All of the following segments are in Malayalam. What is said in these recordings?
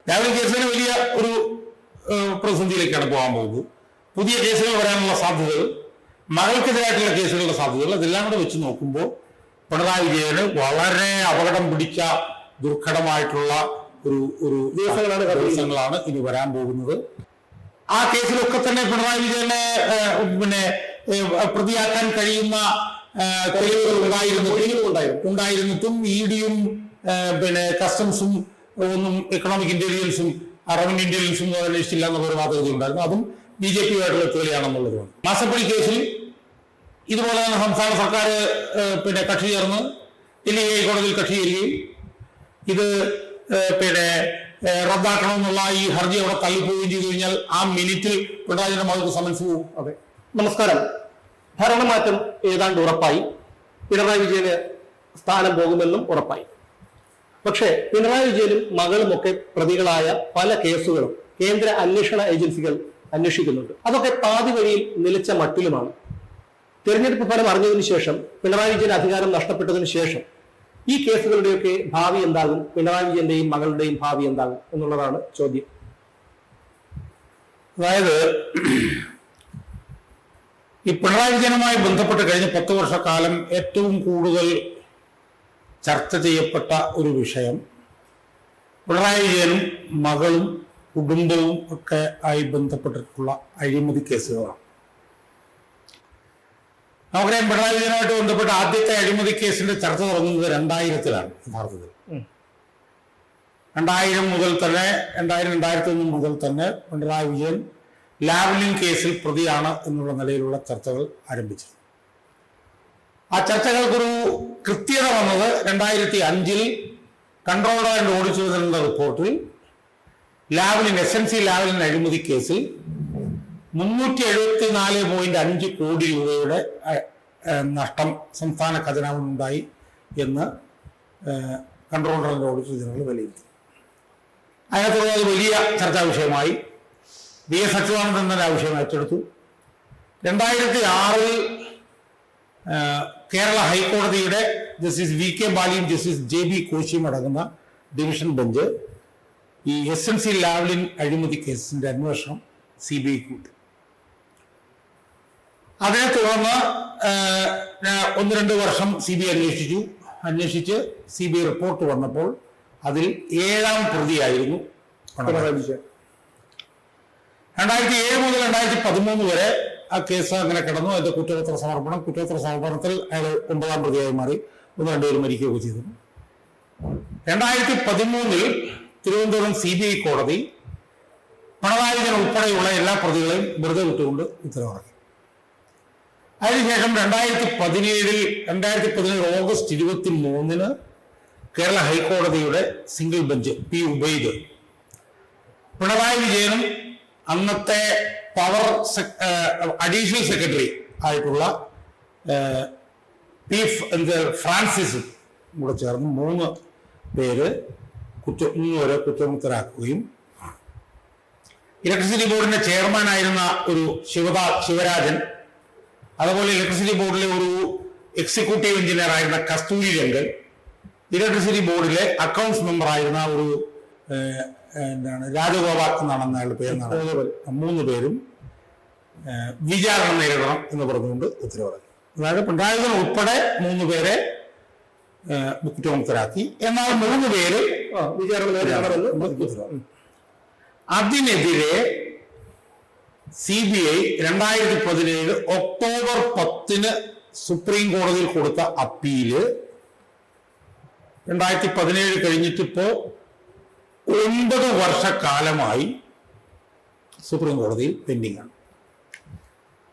ലാവ്ലിൻ കേസിന് വലിയ ഒരു പ്രതിസന്ധിയിലേക്കാണ് പോകാൻ പോകുന്നത്. പുതിയ കേസുകൾ വരാനുള്ള സാധ്യതകൾ, മകൾക്കെതിരായിട്ടുള്ള കേസുകളുടെ സാധ്യതകൾ, അതെല്ലാം കൂടെ വെച്ച് നോക്കുമ്പോൾ പിണറായി വിജയന് വളരെ അപകടം പിടിച്ച ദുർഘടമായിട്ടുള്ള ഒരു ദിവസങ്ങളാണ് ഇനി വരാൻ പോകുന്നത്. ആ കേസിലൊക്കെ തന്നെ പിണറായി വിജയനെ പ്രതിയാക്കാൻ കഴിയുന്ന തെളിവുകൾ ഉണ്ടായിരുന്നിട്ടും ഇഡിയും കസ്റ്റംസും ഒന്നും എക്കണോമിക് ഇന്റലിജൻസും റവന്യൂ ഇന്റലിജൻസും അന്വേഷിച്ചില്ല എന്നുള്ള ഒരു വാദഗതി ഉണ്ടായിരുന്നു. അതും BJP-യുമായിട്ടുള്ള തെളിയാണെന്നുള്ളതാണ്. മാസപ്പടി കേസിൽ ഇതുപോലെ തന്നെ സംസ്ഥാന സർക്കാർ കക്ഷി ചേർന്ന് ഡൽഹി ഹൈക്കോടതിയിൽ കക്ഷി ചേരുകയും ഇത് റദ്ദാക്കണമെന്നുള്ള ഈ ഹർജി അവിടെ തള്ളിപ്പോവുകയും ചെയ്തു കഴിഞ്ഞാൽ ആ മിനിറ്റിൽ പിണറായിയുടെ മകൾക്ക് സമൻസ് പോകും. അതെ, നമസ്കാരം. ഭരണമാറ്റം ഏതാണ്ട് ഉറപ്പായി. പിണറായി വിജയന് സ്ഥാനം പോകുമെന്നും ഉറപ്പായി. പക്ഷേ പിണറായി വിജയനും മകളുമൊക്കെ പ്രതികളായ പല കേസുകളും കേന്ദ്ര അന്വേഷണ ഏജൻസികൾ അന്വേഷിക്കുന്നുണ്ട്. അതൊക്കെ പാതി വഴിയിൽ നിലച്ച മട്ടിലുമാണ്. തെരഞ്ഞെടുപ്പ് ഫലം അറിഞ്ഞതിനു ശേഷം, പിണറായി വിജയൻ അധികാരം നഷ്ടപ്പെട്ടതിന് ശേഷം ഈ കേസുകളുടെയൊക്കെ ഭാവി എന്താകും, പിണറായി വിജയന്റെയും മകളുടെയും ഭാവി എന്താകും എന്നുള്ളതാണ് ചോദ്യം. അതായത് ഈ പിണറായി വിജയനുമായി ബന്ധപ്പെട്ട് കഴിഞ്ഞ 10 വർഷക്കാലം ഏറ്റവും കൂടുതൽ ചർച്ച ചെയ്യപ്പെട്ട ഒരു വിഷയം പിണറായി വിജയനും മകളും കുടുംബവും ഒക്കെ ആയി ബന്ധപ്പെട്ടിട്ടുള്ള അഴിമതി കേസുകളാണ്. നമുക്കറിയാം, പിണറായി വിജയനുമായിട്ട് ബന്ധപ്പെട്ട ആദ്യത്തെ അഴിമതി കേസിന്റെ ചർച്ച തുടങ്ങുന്നത് 2000-ലാണ്. യഥാർത്ഥത്തിൽ 2001 മുതൽ തന്നെ പിണറായി വിജയൻ ലാവ്ലിൻ കേസിൽ പ്രതിയാണ് എന്നുള്ള നിലയിലുള്ള ചർച്ചകൾ ആരംഭിച്ചു. ആ ചർച്ചകൾക്കൊരു കൃത്യത വന്നത് 2005 കൺട്രോളർ ആൻഡ് ഓഡിറ്റർ റിപ്പോർട്ടിൽ SNC ലാവ്ലിൻ അഴിമതി കേസിൽ 374.5 കോടി രൂപയുടെ നഷ്ടം സംസ്ഥാന ഖജനാവിനുണ്ടായി എന്ന് കൺട്രോളർ ആൻഡ് ഓഡിറ്റർ ജനറൽ വിലയിരുത്തി. അതിനകത്തുള്ള അത് വലിയ ചർച്ചാ വിഷയമായി. VS അച്യുതാനന്ദൻ തന്നെ ആ വിഷയം ഏറ്റെടുത്തു. 2006 കേരള ഹൈക്കോടതിയുടെ ജസ്റ്റിസ് VK ബാലിയും ജസ്റ്റിസ് JB കോശിയും അടങ്ങുന്ന ഡിവിഷൻ ബെഞ്ച് ഈ SNC ലാവ്ലിൻ അഴിമതി കേസിന്റെ അന്വേഷണം CBIക്ക് വിട്ടു. അതിനെ തുടർന്ന് 1-2 വർഷം CBI അന്വേഷിച്ച് CBI റിപ്പോർട്ട് വന്നപ്പോൾ അതിൽ 7ാം പ്രതിയായിരുന്നു പിണറായി വിജയൻ. 2007 മുതൽ 2013 വരെ ആ കേസ് അങ്ങനെ കിടന്നു. അതിന്റെ കുറ്റപത്ര സമർപ്പണത്തിൽ അയാൾ 9ാം പ്രതിയായി മാറി. 1-2 പേര് മരിക്കുകയൊക്കെ ചെയ്തു. 2013 തിരുവനന്തപുരം CBI കോടതി പിണറായി വിജയൻ ഉൾപ്പെടെയുള്ള എല്ലാ പ്രതികളെയും വെറുതെ വിട്ടുകൊണ്ട് ഉത്തരവിറക്കി. അതിനുശേഷം 2017 ഓഗസ്റ്റ് 23 കേരള ഹൈക്കോടതിയുടെ single bench P. Ubaid Pinarayi വിജയനും അന്നത്തെ പവർ അഡീഷണൽ സെക്രട്ടറി ആയിട്ടുള്ള P. ഫ്രാൻസിസും കൂടെ ചേർന്ന് 3 പേരെ കുറ്റമുക്തരാക്കുകയും ഇലക്ട്രിസിറ്റി ബോർഡിന്റെ ചെയർമാനായിരുന്ന ഒരു ശിവരാജൻ, അതുപോലെ ഇലക്ട്രിസിറ്റി ബോർഡിലെ ഒരു എക്സിക്യൂട്ടീവ് എഞ്ചിനീയർ ആയിരുന്ന കസ്തൂരി രംഗൻ, ഇലക്ട്രിസിറ്റി ബോർഡിലെ അക്കൗണ്ട്സ് മെമ്പർ ആയിരുന്ന ഒരു രാജഗോപാൽ എന്നാണ് അയാളുടെ പേരെന്നാണ്, 3 പേരും വിചാരണ നേരിടണം എന്ന് പറഞ്ഞുകൊണ്ട് ഉത്തരവിറക്കി. അതായത് പിണറായി വിജയൻ ഉൾപ്പെടെ 3 പേരെ കുറ്റമുക്തരാക്കി. എന്നാൽ 3 പേര് വിചാരണ നേരിടണമെന്ന് ഉത്തരവാക്കി. അതിനെതിരെ CBI 2017 ഒക്ടോബർ 10 സുപ്രീം കോടതിയിൽ കൊടുത്ത അപ്പീല് 2017 കഴിഞ്ഞിട്ടിപ്പോ 9 വർഷക്കാലമായി സുപ്രീം കോടതിയിൽ പെൻഡിംഗ് ആണ്.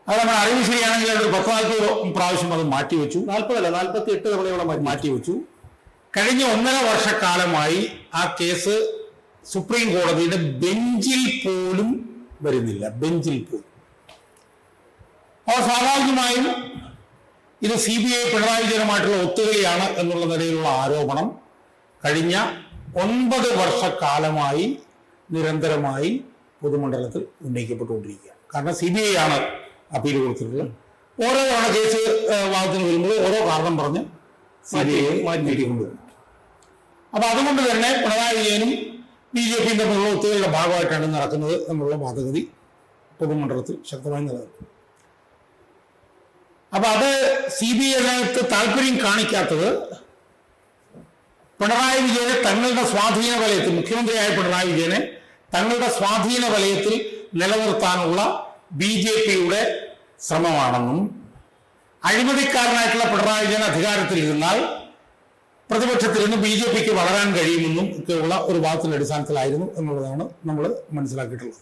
അത് നമ്മൾ അറിവ് ശരിയാണെങ്കിൽ അത് 10-40 പ്രാവശ്യം അത് മാറ്റിവെച്ചു. 48 തവണയോളം മാറ്റിവെച്ചു. കഴിഞ്ഞ 1.5 വർഷക്കാലമായി ആ കേസ് സുപ്രീം കോടതിയുടെ ബെഞ്ചിൽ പോലും വരുന്നില്ല. അപ്പോൾ സ്വാഭാവികമായും ഇത് CBI പിണറായി വിജയനുമായിട്ടുള്ള ഒത്തുകളിയാണ് എന്നുള്ള നിലയിലുള്ള ആരോപണം കഴിഞ്ഞ 9 വർഷക്കാലമായി നിരന്തരമായി പൊതുമണ്ഡലത്തിൽ ഉന്നയിക്കപ്പെട്ടുകൊണ്ടിരിക്കുകയാണ്. കാരണം CBI ആണ് അപ്പീൽ കൊടുത്തിട്ടുള്ളത്. ഓരോ തവണ കേസ് വാദത്തിന് വരുമ്പോൾ ഓരോ കാരണം പറഞ്ഞ് CBI മാറ്റിക്കൊണ്ടുവരും. അപ്പൊ അതുകൊണ്ട് തന്നെ പിണറായി വിജയനും BJP തമ്മിലുള്ള ഒത്തുകളിയുടെ ഭാഗമായിട്ടാണ് നടക്കുന്നത് എന്നുള്ള വാദഗതി പൊതുമണ്ഡലത്തിൽ ശക്തമായി നിലനിൽക്കും. അപ്പൊ അത് CBI അതിനകത്ത് താല്പര്യം കാണിക്കാത്തത് പിണറായി വിജയനെ തങ്ങളുടെ സ്വാധീന വലയത്തിൽ, മുഖ്യമന്ത്രിയായ പിണറായി വിജയനെ തങ്ങളുടെ സ്വാധീന വലയത്തിൽ നിലനിർത്താനുള്ള BJPയുടെ ശ്രമമാണെന്നും അഴിമതിക്കാരനായിട്ടുള്ള പിണറായി വിജയൻ അധികാരത്തിൽ ഇരുന്നാൽ പ്രതിപക്ഷത്തിൽ നിന്ന് BJPക്ക് വളരാൻ കഴിയുമെന്നും ഒക്കെയുള്ള ഒരു വാദത്തിന്റെ അടിസ്ഥാനത്തിലായിരുന്നു എന്നുള്ളതാണ് നമ്മൾ മനസ്സിലാക്കിയിട്ടുള്ളത്.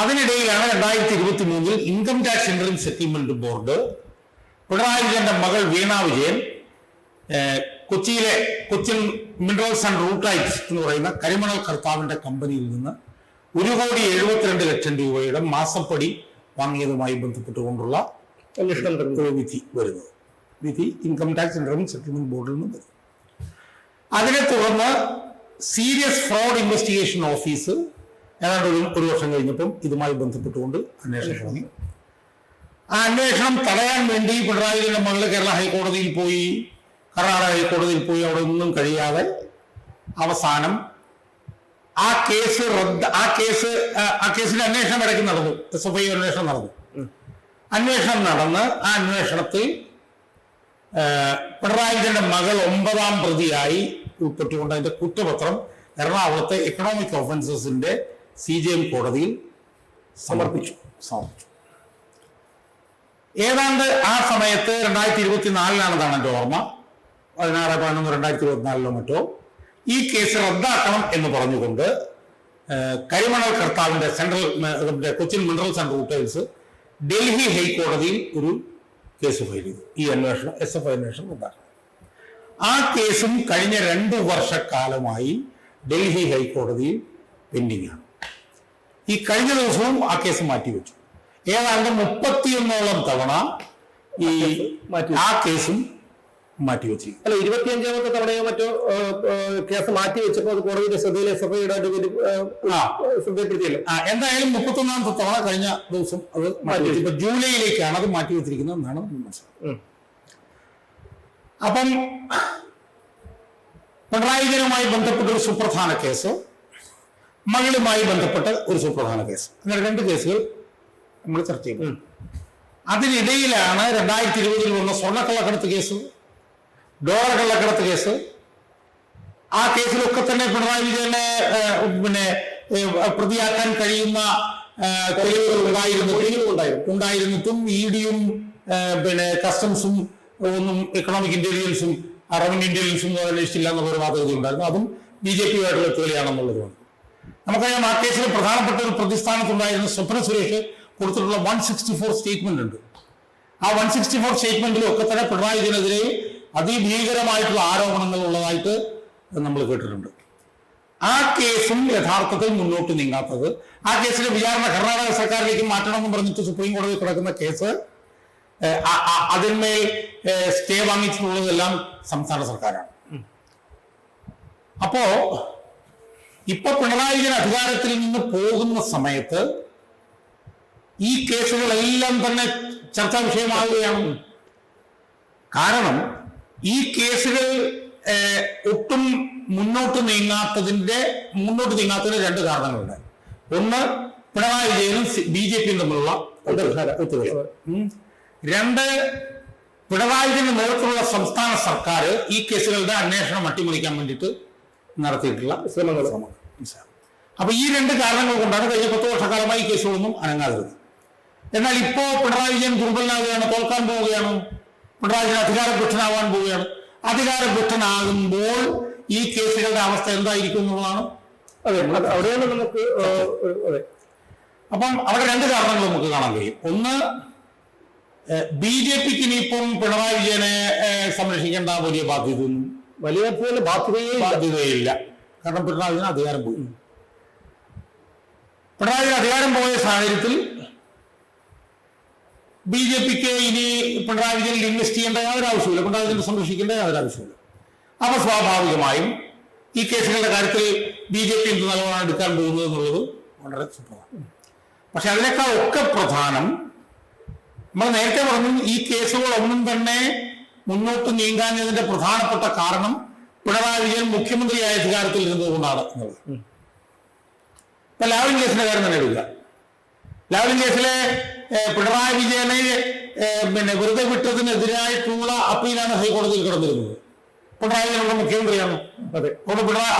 അതിനിടയിലാണ് 2023 income tax interim settlement board Pinarayi വിജയന്റെ മകൾ വീണ വിജയൻ കൊച്ചിയിലെ കൊച്ചിൻ മിനറൽസ് ആൻഡ് റൂട്ടൈറ്റ്സ് എന്ന് പറയുന്ന കരിമണൽ കർത്താവിന്റെ കമ്പനിയിൽ നിന്ന് 1,72,00,000 രൂപയുടെ മാസപ്പടി വാങ്ങിയതുമായി ബന്ധപ്പെട്ടുകൊണ്ടുള്ള വിധി വരുന്നത്. വിധി ഇൻകം ടാക്സ് ഇന്ററിം സെറ്റിൽമെന്റ് ബോർഡിൽ നിന്ന് വരുന്നു. അതിനെ തുടർന്ന് സീരിയസ് ഫ്രോഡ് ഇൻവെസ്റ്റിഗേഷൻ ഓഫീസ് ഏതാണ്ട് ഒരു വർഷം കഴിഞ്ഞപ്പം ഇതുമായി ബന്ധപ്പെട്ടുകൊണ്ട് അന്വേഷണം തുടങ്ങി. ആ അന്വേഷണം തടയാൻ വേണ്ടി പിണറായി വിജയന്റെ മകള് കേരള ഹൈക്കോടതിയിൽ പോയി, കർണാടക ഹൈക്കോടതിയിൽ പോയി. അവിടെ ഒന്നും കഴിയാതെ അവസാനം ആ കേസിന്റെ അന്വേഷണം ഇടയ്ക്ക് നടന്നു. SFI അന്വേഷണം നടന്നു. അന്വേഷണം നടന്ന് ആ അന്വേഷണത്തിൽ പിണറായി വിജയന്റെ മകൾ 9ാം പ്രതിയായി ഉൾപ്പെട്ടുകൊണ്ട് അതിന്റെ കുറ്റപത്രം എറണാകുളത്തെ എക്കണോമിക് ഒഫൻസസിന്റെ CJM കോടതിയിൽ സമർപ്പിച്ചു. ഏതാണ്ട് ആ സമയത്ത് 2024 എൻ്റെ ഓർമ്മ, 16/11/2024 മറ്റോ ഈ കേസ് റദ്ദാക്കണം എന്ന് പറഞ്ഞുകൊണ്ട് കരിമണൽ കർത്താവിന്റെ Cochin minerals and rutiles Delhi ഹൈക്കോടതിയിൽ ഒരു കേസ് ഫയൽ ചെയ്തു. ഈ അന്വേഷണം SFI അന്വേഷണം റദ്ദാക്കണം. ആ കേസും കഴിഞ്ഞ 2 വർഷക്കാലമായി ഡൽഹി ഹൈക്കോടതിയിൽ പെൻഡിംഗ് ആണ്. ഈ കഴിഞ്ഞ ദിവസവും ആ കേസ് മാറ്റിവെച്ചു. ഏതാണ്ട് 31ഓളം തവണ ആ കേസും മാറ്റിവെച്ചിരിക്കും. അല്ല, 25ാമത്തെ തവണയോ മറ്റോ കേസ് മാറ്റിവെച്ചപ്പോൾ അത് കോടതിയുടെ ശ്രദ്ധയിൽ SFIയുടെ ശ്രദ്ധപ്പെടുത്തിയല്ലോ. എന്തായാലും 31ാമത്തെ തവണ കഴിഞ്ഞ ദിവസം അത് മാറ്റിവെച്ചു. ഇപ്പൊ ജൂലൈയിലേക്കാണ് അത് മാറ്റിവെച്ചിരിക്കുന്നത് എന്നാണ് മനസ്സിലാക്കുന്നത്. അപ്പം പിണറായി വിജയനുമായി ബന്ധപ്പെട്ട ഒരു സുപ്രധാന കേസ്, മകളുമായി ബന്ധപ്പെട്ട ഒരു സുപ്രധാന കേസ്, അങ്ങനെ 2 കേസുകൾ നമ്മൾ ചർച്ച ചെയ്യും. അതിനിടയിലാണ് 2020 വന്ന സ്വർണ്ണക്കള്ളക്കടത്ത് കേസ്, ഡോളർ കള്ളക്കടത്ത് കേസ്. ആ കേസിലൊക്കെ തന്നെ പിണറായി വിജയനെ പ്രതിയാക്കാൻ കഴിയുന്ന തെളിവുകൾ ഉണ്ടായിരുന്നിട്ടും EDയും കസ്റ്റംസും ഒന്നും എക്കണോമിക് ഇന്റലിജൻസും റവന്യൂ ഇന്റലിജൻസും അന്വേഷിച്ചില്ല എന്നുള്ള വാദഗതി ഉണ്ടായിരുന്നു. അതും BJPയുമായിട്ടുള്ള തെളിയാണെന്നുള്ളതുമാണ്. നമുക്കറിയാം ആ കേസിൽ പ്രധാനപ്പെട്ട ഒരു പ്രതിസ്ഥാനത്തുണ്ടായിരുന്ന സ്വപ്ന സുരേഷ് കൊടുത്തിട്ടുള്ള 164 സ്റ്റേറ്റ്മെന്റ് ഉണ്ട്. ആ 164 സ്റ്റേറ്റ്മെന്റിലും ഒക്കെ തന്നെ പിണറായി വിജയനെതിരെ അതിഭീകരമായിട്ടുള്ള ആരോപണങ്ങൾ ഉള്ളതായിട്ട് നമ്മൾ കേട്ടിട്ടുണ്ട്. ആ കേസും യഥാർത്ഥത്തിൽ മുന്നോട്ട് നീങ്ങാത്തത്, ആ കേസിലെ വിചാരണ കർണാടക സർക്കാരിലേക്ക് മാറ്റണമെന്ന് പറഞ്ഞിട്ട് സുപ്രീം കോടതിയിൽ കിടക്കുന്ന കേസ്, അതിന്മേൽ സ്റ്റേ വാങ്ങിച്ചിട്ടുള്ളതെല്ലാം സംസ്ഥാന സർക്കാരാണ്. അപ്പോ ഇപ്പൊ പിണറായി വിജയൻ അധികാരത്തിൽ നിന്ന് പോകുന്ന സമയത്ത് ഈ കേസുകളെല്ലാം തന്നെ ചർച്ചാ വിഷയമാവുകയാണ്. കാരണം ഈ കേസുകൾ ഒട്ടും മുന്നോട്ട് നീങ്ങാത്തതിന് 2 കാരണങ്ങളുണ്ട്. ഒന്ന്, പിണറായി വിജയനും BJPയും തമ്മിലുള്ള ഒത്തുകളി. 2, പിണറായി വിജയന്റെ നേതൃത്വത്തിലുള്ള സംസ്ഥാന സർക്കാർ ഈ കേസുകളുടെ അന്വേഷണം അട്ടിമറിക്കാൻ വേണ്ടിയിട്ട് നടത്തിയിട്ടുള്ള ശ്രമങ്ങൾ. അപ്പൊ ഈ 2 കാരണങ്ങൾ കൊണ്ടാണ് കഴിഞ്ഞ 10 വർഷക്കാലമായി ഈ കേസുകളൊന്നും അനങ്ങാതിരുന്നത്. എന്നാൽ ഇപ്പോ പിണറായി വിജയൻ ദുർബലനാവുകയാണ്, തോൽക്കാൻ പോവുകയാണ്, പിണറായി വിജയൻ അധികാരഭ്രഷ്ടനാവാൻ പോവുകയാണ്. അധികാരഭ്രഷ്ടനാകുമ്പോൾ ഈ കേസുകളുടെ അവസ്ഥ എന്തായിരിക്കും എന്നുള്ളതാണ്. അവിടെയാണ് നമുക്ക് അപ്പം അവിടെ 2 കാരണങ്ങൾ നമുക്ക് കാണാൻ കഴിയും. ഒന്ന്, BJPക്ക് ഇനിയിപ്പം പിണറായി വിജയനെ സംരക്ഷിക്കേണ്ട വലിയ ബാധ്യതയില്ല. കാരണം പിണറായി വിജയൻ അധികാരം പോയി. പിണറായി വിജയൻ അധികാരം പോയ സാഹചര്യത്തിൽ BJPക്ക് ഇനി പിണറായി വിജയനിൽ ഇൻവെസ്റ്റ് ചെയ്യേണ്ട യാതൊരു ആവശ്യമില്ല, പിണറായി വിജയനെ സംരക്ഷിക്കേണ്ട യാതൊരു ആവശ്യമില്ല. അപ്പൊ സ്വാഭാവികമായും ഈ കേസുകളുടെ കാര്യത്തിൽ BJP എന്ത് നിലപാടാണ് എടുക്കാൻ പോകുന്നത് എന്നുള്ളത് വളരെ സുപ്രധാനം. പക്ഷെ അതിനേക്കാൾ ഒക്കെ പ്രധാനം, നമ്മൾ നേരത്തെ പറഞ്ഞു, ഈ കേസുകളൊന്നും തന്നെ മുന്നോട്ട് നീങ്ങാഞ്ഞതിന്റെ പ്രധാനപ്പെട്ട കാരണം പിണറായി വിജയൻ മുഖ്യമന്ത്രിയായ അധികാരത്തിൽ ഇരുന്നത് കൊണ്ടാണ് എന്നുള്ളത്. ഇപ്പൊ ലാവ്ലിൻ കേസിന്റെ കാര്യം തന്നെ എടുക്കുക. ലാവ്ലിൻ കേസിലെ പിണറായി വിജയനെ വെറുതെ വിട്ടതിനെതിരായിട്ടുള്ള അപ്പീലാണ് ഹൈക്കോടതിയിൽ കിടന്നിരുന്നത്. പിണറായി വിജയനുള്ള മുഖ്യമന്ത്രിയാണ്. അതെ.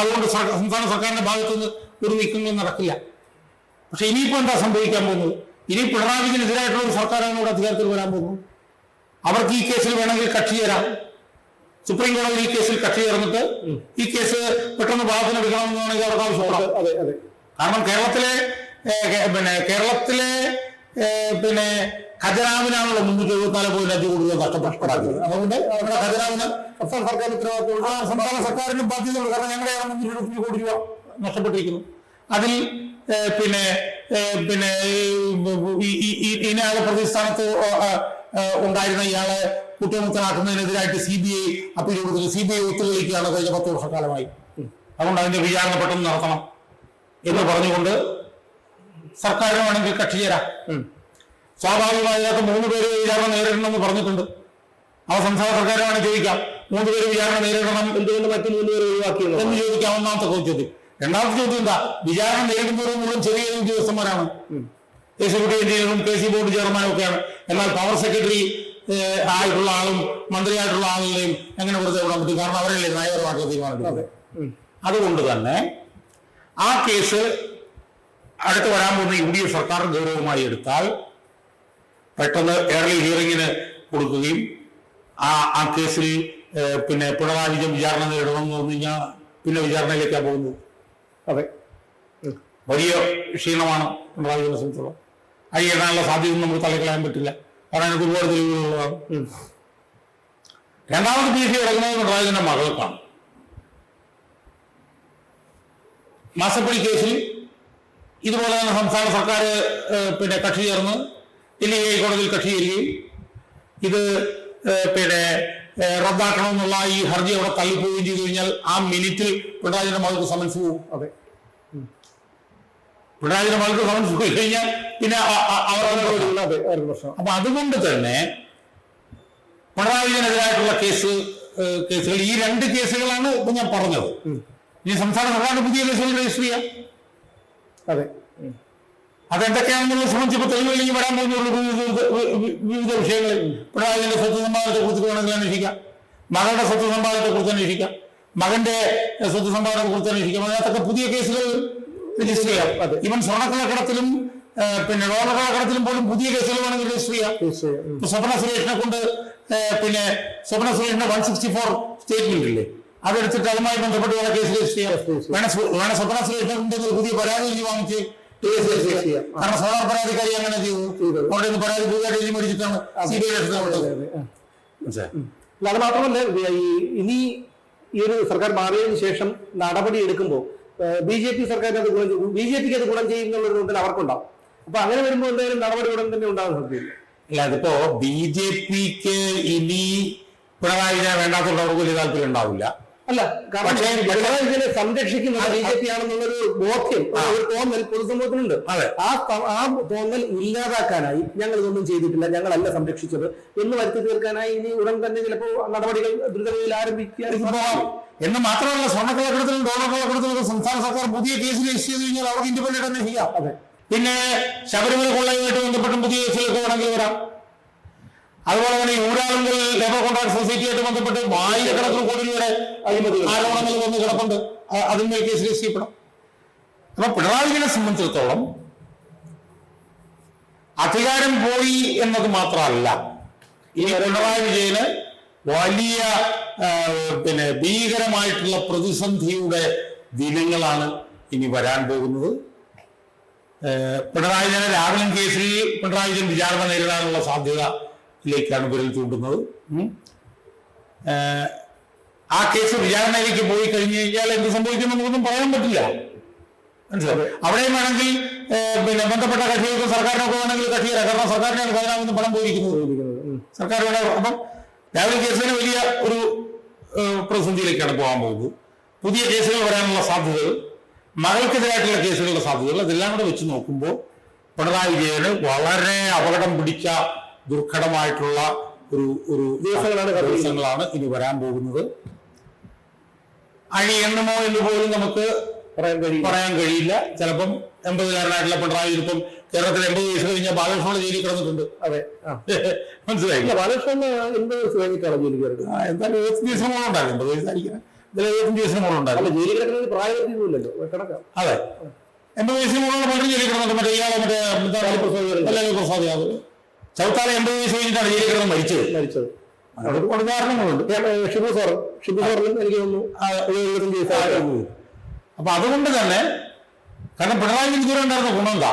അതുകൊണ്ട് സംസ്ഥാന സർക്കാരിന്റെ ഭാഗത്തുനിന്ന് ഒരു നീക്കങ്ങളും നടക്കില്ല. പക്ഷെ ഇനിയിപ്പോ എന്താ സംഭവിക്കാൻ പോകുന്നത്? ഇനി പിണറായി വിജയനെതിരായിട്ടുള്ള ഒരു സർക്കാരാണ് ഇവിടെ അധികാരത്തിൽ വരാൻ പോകുന്നത്. അവർക്ക് ഈ കേസിൽ വേണമെങ്കിൽ കക്ഷി ചേരാം. സുപ്രീം കോടതി ഈ കേസിൽ കക്ഷി ചേർന്നിട്ട് ഈ കേസ് പെട്ടെന്ന് ഭാഗത്തിനെടുക്കണമെന്നാണെങ്കിൽ അവർക്ക് ആവശ്യപ്പെടാം. കാരണം കേരളത്തിലെ ഖജനാവിനാണല്ലോ 374.5 കോടി രൂപ നഷ്ടപ്പെടാത്തത്. അതുകൊണ്ട് നമ്മുടെ ഖജനാവിന് സംസ്ഥാന സർക്കാർ ഉത്തരവാദിത്തം, സംസ്ഥാന സർക്കാരിന് ബാധ്യതയുണ്ട്. കാരണം ഞങ്ങളുടെ 375 കോടി രൂപ നഷ്ടപ്പെട്ടിരിക്കുന്നു. അതിൽ ഇയാളെ പ്രതിസ്ഥാനത്ത് ഉണ്ടായിരുന്ന ഇയാളെ കുറ്റമുക്തനാക്കുന്നതിനെതിരായിട്ട് CBI അപ്പീൽ കൊടുത്തത്. CBI ഒത്തുകളിക്കുകയാണ് കഴിഞ്ഞ 10 വർഷക്കാലമായി. അതുകൊണ്ട് അതിന്റെ വിചാരണ പെട്ടെന്ന് നടത്തണം എന്ന് പറഞ്ഞുകൊണ്ട് സർക്കാരിന് വേണമെങ്കിൽ കക്ഷി ചേരാം. സ്വാഭാവികമായി ഇതിനകത്ത് 3 പേര് വിചാരണ നേരിടണമെന്ന് പറഞ്ഞിട്ടുണ്ട്. അവ സംസ്ഥാന സർക്കാരാണ് ചോദിക്കാം, 3 പേര് വിചാരണ നേരിടണം, എന്തുകൊണ്ട് മറ്റു 3 പേര് ഒഴിവാക്കിയത് എന്ന് ചോദിക്കാം. ഒന്നാമത്തെ ചോദ്യം. രണ്ടാമത്തെ ചോദ്യം എന്താ? വിചാരണ നേരിടുന്നവരും മുഴുവൻ ചെറിയ ഉദ്യോഗസ്ഥന്മാരാണ്. എക്സിക്യൂട്ടീവ് എഞ്ചിനീയറും KC ബോർഡ് ചെയർമാനും ഒക്കെയാണ്. എന്നാൽ പവർ സെക്രട്ടറി ആയിട്ടുള്ള ആളും മന്ത്രിയായിട്ടുള്ള ആളുകളെയും എങ്ങനെ വെറുതെ വിടാൻ പറ്റും? കാരണം അവരല്ലേ നയപരമായിട്ടുള്ള തീരുമാനം. അതുകൊണ്ട് തന്നെ ആ കേസ് അടുത്ത് വരാൻ പോകുന്ന UDF സർക്കാർ ഗൗരവമായി എടുത്താൽ പെട്ടെന്ന് ഏർലി ഹിയറിങ്ങിന് കൊടുക്കുകയും ആ കേസിൽ പിണറായി വിജയൻ വിചാരണ നേരിടണമെന്ന് പറഞ്ഞു കഴിഞ്ഞാൽ പിന്നെ വിചാരണയിലേക്കാണ് പോകുന്നത്. അതെ, വലിയ ക്ഷീണമാണ് പിണറായി വിജയനെ സംബന്ധിച്ചുള്ള. അഴിയിടാനുള്ള സാധ്യത നമുക്ക് തള്ളിക്കളയാൻ പറ്റില്ല. കാരണം അതിനകത്ത് ഒരുപാട് തെളിവുകളുള്ളതാണ്. രണ്ടാമത് PF കിടക്കുന്നത് പിണറായി വിജയന്റെ മകൾക്കാണ്. മാസപ്പടി കേസിൽ ഇതുപോലെ തന്നെ സംസ്ഥാന സർക്കാർ കക്ഷി ചേർന്ന് ഡൽഹി ഹൈക്കോടതിയിൽ കക്ഷി ചേരുകയും ഇത് റദ്ദാക്കണമെന്നുള്ള ഈ ഹർജി അവിടെ തള്ളിപ്പോവുകയും ചെയ്തു കഴിഞ്ഞാൽ ആ മിനിറ്റിൽ പിണറായിയുടെ മകൾക്ക് സമൻസ് പോകും. അതെ, പിണറായിയുടെ മകൾക്ക് സമൻസ് പോയി കഴിഞ്ഞാൽ പിന്നെ അപ്പൊ അതുകൊണ്ട് തന്നെ പിണറായി വിജയനെതിരായിട്ടുള്ള കേസുകൾ ഈ 2 കേസുകളാണ് ഇപ്പൊ ഞാൻ പറഞ്ഞത്. ഇനി സംസ്ഥാന സർക്കാരിന്റെ പുതിയ കേസുകൾ രജിസ്റ്റർ ചെയ്യാം. അതെ, അതെന്തൊക്കെയാണെന്നുള്ളത് സംബന്ധിച്ചപ്പോൾ തെളിവില്ലെങ്കിൽ വരാൻ പോകുന്ന വിവിധ വിഷയങ്ങളിൽ പിണറായിന്റെ സ്വത്ത് സമ്പാദനത്തെ കുറിച്ച് വേണമെങ്കിൽ അന്വേഷിക്കാം, മകളുടെ സ്വത്ത് സമ്പാദനത്തെ കുറിച്ച് അന്വേഷിക്കാം, മകന്റെ സ്വത്ത് സമ്പാദനത്തെ കുറിച്ച് അന്വേഷിക്കാം. അതിനകത്തൊക്കെ പുതിയ കേസുകൾ രജിസ്റ്റർ ചെയ്യാം. ഇവൻ സ്വർണ്ണക്കള്ളക്കടത്തിലും ഡോളർ പോലും പുതിയ കേസുകൾ വേണമെങ്കിൽ രജിസ്റ്റർ ചെയ്യാം. സ്വപ്ന സുരേഷിനെ കൊണ്ട് സ്വപ്ന സുരേഷിന്റെ 164 സ്റ്റേറ്റ്മെന്റ് ഇല്ലേ, അതെടുത്തിട്ട് അതുമായി ബന്ധപ്പെട്ട് വേണം കേസ് രജിസ്റ്റർ ചെയ്യാം. വേണം സ്വപ്ന സുരേഷിനെ കൊണ്ട് പുതിയ പരാതി വാങ്ങിച്ച് കാരണം സോളാർ പരാതിക്കാരി അങ്ങനെ ചെയ്തു. അവിടെ നിന്ന് പരാതി പുതുതായിട്ട് എഴുതി മേടിച്ചിട്ടാണ് CBI അത് മാത്രമല്ല, ഇനി ഈ ഒരു സർക്കാർ മാറിയതിനു ശേഷം നടപടി എടുക്കുമ്പോൾ BJP സർക്കാരിന് അത് ഗുണം ചെയ്യും, BJPക്ക് അത് ഗുണം ചെയ്യുന്നുള്ളൊരു തോന്നൽ അവർക്കുണ്ടാവും. അപ്പൊ അങ്ങനെ വരുമ്പോൾ എന്തായാലും നടപടി ഉടൻ തന്നെ ഉണ്ടാകാൻ സാധ്യതയില്ല. അല്ല, അതിപ്പോ BJPക്ക് ഇനി പിണറായി വിജയനെ വേണ്ടാത്തവർക്ക് അവർക്ക് വലിയ താല്പര്യം ഉണ്ടാവില്ല. അല്ല, കാരണം പിണറായി വിജയനെ സംരക്ഷിക്കുന്നത് BJP ആണെന്നുള്ളൊരു ബോധ്യം, ഒരു തോന്നൽ പൊതുസമൂഹത്തിനുണ്ട്. ആ തോന്നൽ ഇല്ലാതാക്കാനായി ഞങ്ങൾ ഇതൊന്നും ചെയ്തിട്ടില്ല, ഞങ്ങളല്ല സംരക്ഷിച്ചത് എന്ന് വരുത്തി തീർക്കാനായി ഇനി ഉടൻ തന്നെ ചിലപ്പോൾ നടപടികൾ ദ്രുതഗതിയിൽ ആരംഭിക്കാൻ. എന്ന് മാത്രമല്ല, സ്വർണ്ണക്കള്ളക്കടത്തിലും ഡോളർ കള്ളക്കടത്തിലും സംസ്ഥാന സർക്കാർ പുതിയ കേസ് രജിസ്റ്റർ ചെയ്ത് കഴിഞ്ഞാൽ അവർക്ക് ഇൻഡിപെൻഡന്റ് തന്നെ ചെയ്യാം. അതെ, പിന്നെ ശബരിമല കൊള്ളയുമായിട്ട് ബന്ധപ്പെട്ടും പുതിയ കേസുകളൊക്കെ വേണമെങ്കിൽ വരാം. അതുപോലെ തന്നെ ഊരാളുങ്കൽ ലേബർ കോൺട്രാക്ട് സൊസൈറ്റിയായിട്ട് ബന്ധപ്പെട്ട് 1000കണക്കിന് കോടി രൂപയുടെ ആരോപണങ്ങൾ വന്ന് കിടപ്പുണ്ട്. അതിന്മേൽ കേസ് രജിസ്റ്റർ ചെയ്യപ്പെടാം. അപ്പൊ പിണറായി വിജയനെ സംബന്ധിച്ചിടത്തോളം അധികാരം പോയി എന്നത് മാത്രമല്ല, ഈ പിണറായി വിജയന് വലിയ ഭീകരമായിട്ടുള്ള പ്രതിസന്ധിയുടെ ദിനങ്ങളാണ് ഇനി വരാൻ പോകുന്നത്. പിണറായി വിജയനെ ലാവ്ലിൻ കേസിൽ പിണറായി വിജയൻ വിചാരണ നേരിടാനുള്ള സാധ്യതയിലേക്കാണ് വിരൽ ചൂണ്ടുന്നത്. ആ കേസ് വിചാരണയിലേക്ക് പോയി കഴിഞ്ഞു കഴിഞ്ഞാൽ എന്ത് സംഭവിക്കും നമുക്കൊന്നും പറയാൻ പറ്റില്ല. മനസ്സിലാവും. അവിടെയും വേണമെങ്കിൽ ബന്ധപ്പെട്ട കക്ഷികൾക്ക് സർക്കാരിനൊക്കെ വേണമെങ്കിൽ കക്ഷിയല്ല, കാരണം സർക്കാരിനാണ് ഖജനാവിൽ പണം പോയിരിക്കുന്നത്. സർക്കാർ വേണം. അപ്പം ലാവ്ലിൻ കേസിന് വലിയ ഒരു പ്രതിസന്ധിയിലേക്കാണ് പോകാൻ പോകുന്നത്. പുതിയ കേസുകൾ വരാനുള്ള സാധ്യതകൾ, മകൾക്കെതിരായിട്ടുള്ള കേസുകളുടെ സാധ്യതകൾ, അതെല്ലാം കൂടെ വെച്ച് നോക്കുമ്പോൾ പിണറായി വിജയന് വളരെ അപകടം പിടിച്ച ദുർഘടമായിട്ടുള്ള ഒരു ദിവസങ്ങളാണ് ഇനി വരാൻ പോകുന്നത്. അഴി എണ്ണമോ എന്ന് പോലും നമുക്ക് പറയാൻ കഴിയില്ല. ചിലപ്പം 80-കാരനായിട്ടുള്ള പിണറായി ഇപ്പം കേരളത്തിൽ 80 വയസ്സ് കഴിഞ്ഞാൽ ബാലകൃഷ്ണൻ ജയിലിൽ കിടന്നിട്ടുണ്ട്. അതെ, മനസ്സിലായില്ല. ബാലകൃഷ്ണൻ 80 വയസ്സ് കഴിഞ്ഞിട്ടാണ് ജയിലിൽ കിടക്കുന്നത്. എന്തായാലും 75 ദിവസം ഉണ്ടായിരുന്നു. 80 വയസ്സായിരിക്കണം. ഇതിൽ 75 ദിവസം ഉണ്ടായിരുന്നു. ജയിലിൽ കിടക്കുന്നത് പ്രായപരിധിയില്ലല്ലോ, കിടക്കാം. അതെ, 80 വയസ്സിന് മുകളിലുള്ള പലരും ജയിലിൽ കിടന്നിട്ട്. മറ്റേ ഇയാളെ മറ്റേ പ്രസാദ് യാദവ് ചൗത്താല 80 വയസ്സ് കഴിഞ്ഞിട്ടാണ് ജയിലിൽ കിടന്ന് മരിച്ചത്. ഒരുപാട് കാരണങ്ങളുണ്ട്. ഷിബു സാറിനും എനിക്ക് തോന്നുന്നു 75 വയസ്സായിരുന്നു. അപ്പൊ അതുകൊണ്ട് തന്നെ, കാരണം പിണറായി വിജയൻ ഉണ്ടായിരുന്ന ഗുണം എന്താ?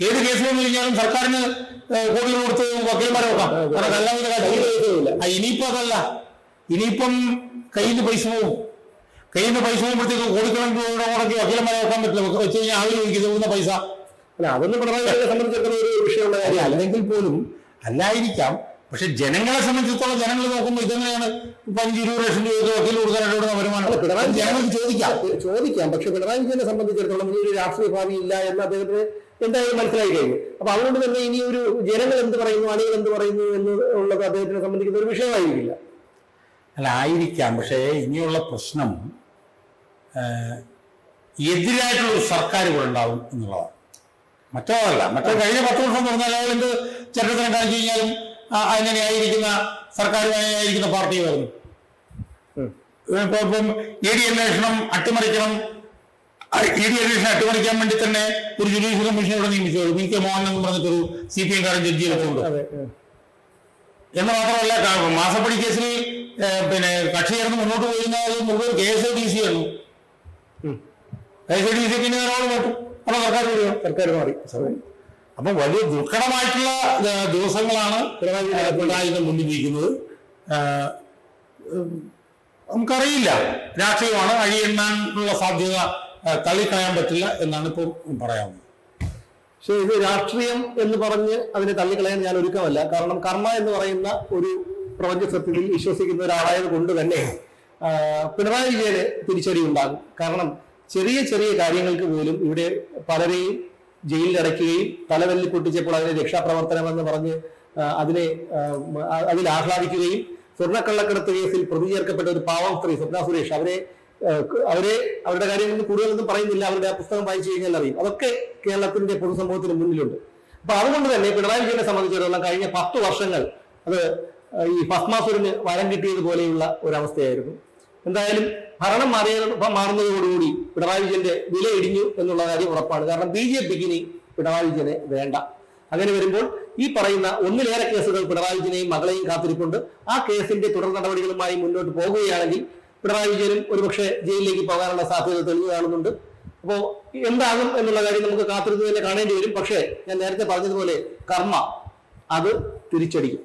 ഏത് കേസ് വന്നു കഴിഞ്ഞാലും സർക്കാരിന് കോടികൾ കൊടുത്ത് വക്കീൽമാരെ വെക്കാം. കാരണം എല്ലാവരും കാര്യമില്ല. ഇനിയിപ്പോ അതല്ല, ഇനിയിപ്പം കയ്യിൽ നിന്ന് പൈസ പോകുമ്പോഴത്തേക്ക് കോടിക്കണക്കിന് രൂപ മുടക്കി വക്കീലന്മാരെ വെക്കാൻ പറ്റില്ല. വെച്ച് കഴിഞ്ഞാൽ ആളുകൾ ചോദിക്കുന്ന പൈസ അല്ല, അതൊന്നും പിണറായി വിജയനെ സംബന്ധിച്ചിടത്തോളം ഒരു വിഷയമുള്ള കാര്യം അല്ലെങ്കിൽ പോലും അല്ലായിരിക്കാം. പക്ഷെ ജനങ്ങളെ സംബന്ധിച്ചിടത്തോളം ജനങ്ങൾ നോക്കുമ്പോൾ ഇതെങ്ങനെയാണ് 15-20 ലക്ഷം രൂപ വക്കീൽ കൊടുക്കാനായിട്ട് വരുമാനം? പിണറായി ജനങ്ങൾക്ക് ചോദിക്കാം. പക്ഷെ പിണറായി വിജയനെ സംബന്ധിച്ചിടത്തോളം ഇനി ഒരു രാഷ്ട്രീയ ഭാവി ഇല്ല എന്ന് അദ്ദേഹത്തിന് എന്തായാലും മനസ്സിലായി കഴിഞ്ഞു. അപ്പൊ അതുകൊണ്ട് തന്നെ ഇനി ഒരു ജനങ്ങൾ എന്ത് പറയുന്നു, അണികൾ എന്ത് പറയുന്നു എന്നുള്ളത് അദ്ദേഹത്തിനെ സംബന്ധിക്കുന്ന ഒരു വിഷയമായിരിക്കില്ല. അല്ല, ആയിരിക്കാം. പക്ഷേ ഇനിയുള്ള പ്രശ്നം എതിരായിട്ടുള്ള ഒരു സർക്കാർ ഇവിടെ ഉണ്ടാവും എന്നുള്ളതാണ്. മറ്റോതല്ല. മറ്റേ കഴിഞ്ഞ 10 വർഷം എന്ന് പറഞ്ഞാൽ അയാൾ എന്ത് ചരിത്രത്തിനെ കാണിച്ചു കഴിഞ്ഞാലും അതിനെ ആയിരിക്കുന്ന സർക്കാരുമായിരിക്കുന്ന പാർട്ടി വരുന്നു. ഇപ്പം ED അന്വേഷണം അട്ടിമറിക്കണം. ED അന്വേഷണം അട്ടിമറിക്കാൻ വേണ്ടി തന്നെ ഒരു ജുഡീഷ്യൽ കമ്മീഷൻ ഇവിടെ നിയമിച്ചു. VK മോഹൻ എന്ന് പറഞ്ഞിട്ടൊരു CPM കാരൻ ജഡ്ജി വെച്ചുകൊണ്ട്. എന്ന് മാത്രമല്ല, മാസപ്പടി കേസിൽ കക്ഷി ചേർന്ന് മുന്നോട്ട് പോയിരുന്നത് മുഴുവൻ KSIDC ആയിരുന്നു. KSIDC പിന്നെ പറ്റും. അപ്പൊ സർക്കാർ മാറി. അപ്പൊ വലിയ ദുർഘടമായിട്ടുള്ള ദിവസങ്ങളാണ് പിണറായിയുടെ മുന്നിൽ ഇരിക്കുന്നത്. നമുക്കറിയില്ല, രാഷ്ട്രീയമാണ്, അഴിയെണ്ണാനുള്ള സാധ്യത തള്ളിക്കളയാൻ പറ്റില്ല എന്നാണ് ഇപ്പോൾ പറയാവുന്നത്. പക്ഷേ ഇത് രാഷ്ട്രീയം എന്ന് പറഞ്ഞ് അതിനെ തള്ളിക്കളയാൻ ഞാൻ ഒരുക്കമല്ല. കാരണം കർമ്മ എന്ന് പറയുന്ന ഒരു പ്രപഞ്ച സത്യത്തിൽ വിശ്വസിക്കുന്ന ഒരാളായത് കൊണ്ട് തന്നെ പിണറായി വിജയന് തിരിച്ചടി ഉണ്ടാകും. കാരണം ചെറിയ ചെറിയ കാര്യങ്ങൾക്ക് പോലും ഇവിടെ പലരെയും ജയിലിലടയ്ക്കുകയും തലവല്ലി പൊട്ടിച്ചപ്പോൾ അതിനെ രക്ഷാപ്രവർത്തനം എന്ന് പറഞ്ഞ് അതിൽ ആഹ്ലാദിക്കുകയും സ്വർണ്ണക്കള്ളക്കടത്ത് കേസിൽ പ്രതി ചേർക്കപ്പെട്ട ഒരു പാവം സ്ത്രീ സ്വപ്ന സുരേഷ് അവരുടെ കാര്യങ്ങളൊന്നും കൂടുതലൊന്നും പറയുന്നില്ല. അവരുടെ ആ പുസ്തകം വായിച്ചു കഴിഞ്ഞാൽ അറിയും. അതൊക്കെ കേരളത്തിന്റെ പൊതുസമൂഹത്തിന് മുന്നിലുണ്ട്. അപ്പൊ അതുകൊണ്ട് തന്നെ പിണറായി വിജയനെ സംബന്ധിച്ചിടത്തോളം കഴിഞ്ഞ 10 വർഷങ്ങൾ അത് ഈ ഭസ്മാസുരന് വരം കിട്ടിയതുപോലെയുള്ള ഒരവസ്ഥയായിരുന്നു. എന്തായാലും ഭരണം മാറുന്നതോടുകൂടി പിണറായി വിജയന്റെ വില ഇടിഞ്ഞു എന്നുള്ള കാര്യം ഉറപ്പാണ്. കാരണം BJPക്ക് ഇനി പിണറായി വിജയനെ വേണ്ട. അങ്ങനെ വരുമ്പോൾ ഈ പറയുന്ന ഒന്നിലേറെ കേസുകൾ പിണറായി വിജയനെയും മകളെയും കാത്തിരിപ്പുണ്ട്. ആ കേസിന്റെ തുടർ നടപടികളുമായി മുന്നോട്ട് പോകുകയാണെങ്കിൽ പിണറായി വിജയനും ഒരുപക്ഷെ ജയിലിലേക്ക് പോകാനുള്ള സാധ്യത തെളിഞ്ഞു കാണുന്നുണ്ട്. അപ്പോൾ എന്താകും എന്നുള്ള കാര്യം നമുക്ക് കാത്തിരുന്ന് തന്നെ കാണേണ്ടി വരും. പക്ഷേ ഞാൻ നേരത്തെ പറഞ്ഞതുപോലെ കർമ്മ അത് തിരിച്ചടിക്കും.